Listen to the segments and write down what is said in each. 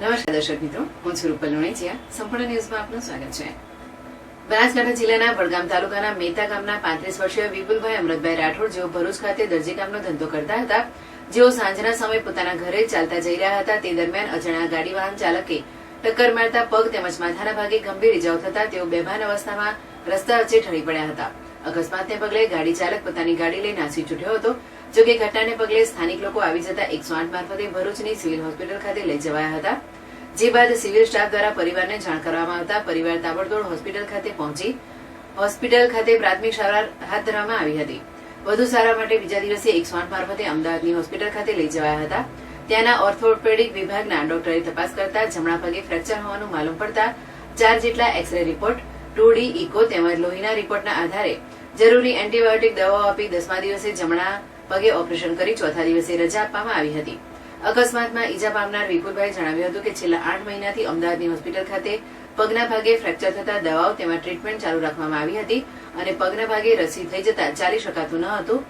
નમસ્કાર દર્શક મિત્રો, હું છું રૂપલ લુણીચિયા. સંપૂર્ણ ન્યૂઝમાં આપનું સ્વાગત છે. બનાસકાંઠા જિલ્લાના વડગામ તાલુકાના મેતા ગામના 35 વર્ષીય વિપુલભાઈ અમૃતભાઈ રાઠોડ જેઓ ભરૂચ ખાતે દરજીકામનો ધંધો કરતા હતા, જેઓ સાંજના સમયે પોતાના ઘરે ચાલતા જઈ રહ્યા હતા તે દરમિયાન અજાણ્યા ગાડી વાહન ચાલકે ટક્કર મારતા પગ તેમજ માથાના ભાગે ગંભીર ઇજાઓ થતા તેઓ બેભાન અવસ્થામાં રસ્તા વચ્ચે ઢળી પડ્યા હતા. અકસ્માતને પગલે ગાડી ચાલક પોતાની ગાડી લઈ નાસી છૂટ્યો હતો. જોકે ઘટનાને પગલે સ્થાનિક લોકો આવી જતા 108 મારફતે ભરૂચની સિવિલ હોસ્પિટલ ખાતે લઈ જવાયા હતા. જે બાદ સિવિલ સ્ટાફ દ્વારા પરિવારને જાણ કરવામાં આવતા પરિવાર તાબડતોડ હોસ્પિટલ ખાતે પહોંચી હોસ્પિટલ ખાતે પ્રાથમિક સારવાર હાથ ધરવામાં આવી હતી. વધુ સારવાર માટે બીજા દિવસે 108 મારફતે અમદાવાદની હોસ્પિટલ ખાતે લઈ જવાયા હતા. ત્યાંના ઓર્થોપેડિક વિભાગના ડોક્ટરે તપાસ કરતા જમણા પગે ફ્રેક્ચર હોવાનું માલુમ પડતા 4 જેટલા એક્સરે રિપોર્ટ, 2D ઇકો તેમજ લોહીના રિપોર્ટના આધારે જરૂરી એન્ટીબાયોટિક દવાઓ આપી 10મા દિવસે જમણા પગે ઓપરેશન કરી ચોથા દિવસે રજા આપવામાં આવી હતી. અકસ્માતમાં ઈજા પામનાર વિપુલભાઈ જણાવ્યું હતું કે છેલ્લા 8 મહિનાથી અમદાવાદની હોસ્પિટલ ખાતે પગના ભાગે ફ્રેક્ચર થતા દવાઓ તેમજ ટ્રીટમેન્ટ ચાલુ રાખવામાં આવી હતી અને પગના ભાગે રસી થઈ જતા ચાલી શકાતું ન હતું.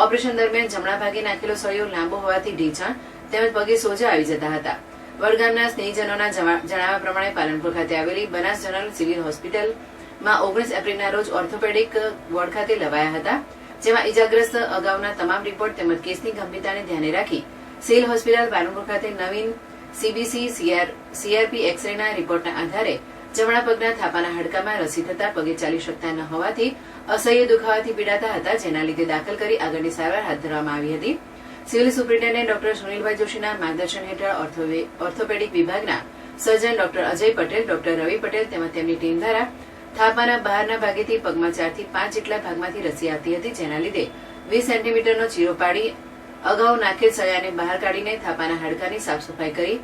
ઓપરેશન દરમિયાન જમણા ભાગે નાખેલો સળિયો લાંબો હોવાથી ઢીંચણ તેમજ પગે સોજા આવી જતા હતા. વડગામના સ્નેહીજનોના જણાવ્યા પ્રમાણે પાલનપુર ખાતે આવેલી બનાસ જનરલ સિવિલ હોસ્પિટલમાં 19 એપ્રિલના રોજ ઓર્થોપેડિક વોર્ડ ખાતે લવાયા હતા, જેમાં ઈજાગ્રસ્ત અગાઉના તમામ રિપોર્ટ તેમજ કેસની ગંભીરતાને ધ્યાને રાખી સિવિલ હોસ્પિટલ પાલનપુર ખાતે નવીન સીબીસી સીઆરપી એક્સરેના રિપોર્ટના આધારે જમણા પગના થાપાના હાડકામાં રસી થતા પગે ચાલી શકતા ન હોવાથી અસહ્ય દુખાવાથી પીડાતા હતા, જેના લીધે દાખલ કરી આગળની સારવાર હાથ ધરવામાં આવી હતી. સિવિલ સુપ્રિન્ટેન્ડન્ટ ડોક્ટર સુનિલભાઈ જોશીના માર્ગદર્શન હેઠળ ઓર્થોપેડિક વિભાગના surgeon doctor Ajay Patel, doctor Ravi Patel તેમજ તેમની ટીમ દ્વારા થાપાના બહારના ભાગેથી પગમાં 4 થી 5 જેટલા ભાગમાંથી રસી આવતી હતી, જેના લીધે 20 સેન્ટીમીટરનો ચીરો પાડી અગાઉ નાખેલ સળિયાને બહાર કાઢીને થાપાના હાડકાની સાફ સફાઈ કરી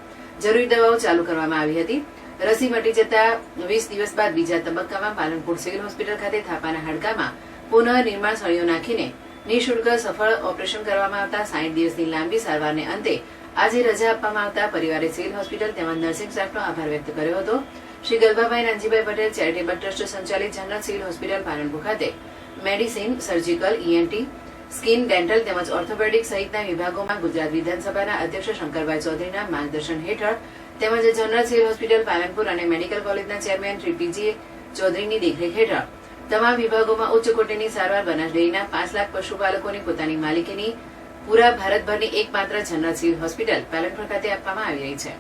જરૂરી દવાઓ ચાલુ કરવામાં આવી હતી. રસી મટી જતા 20 દિવસ બાદ બીજા તબક્કામાં પાલનપુર સિવિલ હોસ્પિટલ ખાતે થાપાના હાડકામાં પુનઃ નિર્માણ સળિયો નાખીને નિઃશુલ્ક સફળ ઓપરેશન કરવામાં આવતા 60 દિવસની લાંબી સારવારને અંતે આજે રજા આપવામાં આવતા પરિવારે સિવિલ હોસ્પિટલ તેમજ નર્સિંગ સ્ટાફનો આભાર વ્યક્ત કર્યો હતો. શ્રી ગલભાભાઈ નાનજીભાઈ પટેલ ચેરિટેબલ ટ્રસ્ટ સંચાલિત જનરલ સિવિલ હોસ્પિટલ પાલનપુર ખાતે medicine, surgical, ENT, skin, dental તેમજ ઓર્થોપેડિક સહિતના વિભાગોમાં ગુજરાત વિધાનસભાના અધ્યક્ષ શંકરભાઈ ચૌધરીના માર્ગદર્શન હેઠળ તેમજ જનરલ સિવિલ હોસ્પિટલ પાલનપુર અને મેડિકલ કોલેજના ચેરમેન શ્રી પીજી ચૌધરીની દેખરેખ હેઠળ તમામ વિભાગોમાં ઉચ્ચ કોટીની સારવાર બનાસ ડેરીના 5 લાખ પશુપાલકોની પોતાની માલિકીની પૂરા ભારતભરની એકમાત્ર જનરલ સિવિલ હોસ્પિટલ પાલનપુર ખાતે આપવામાં આવી રહી છે.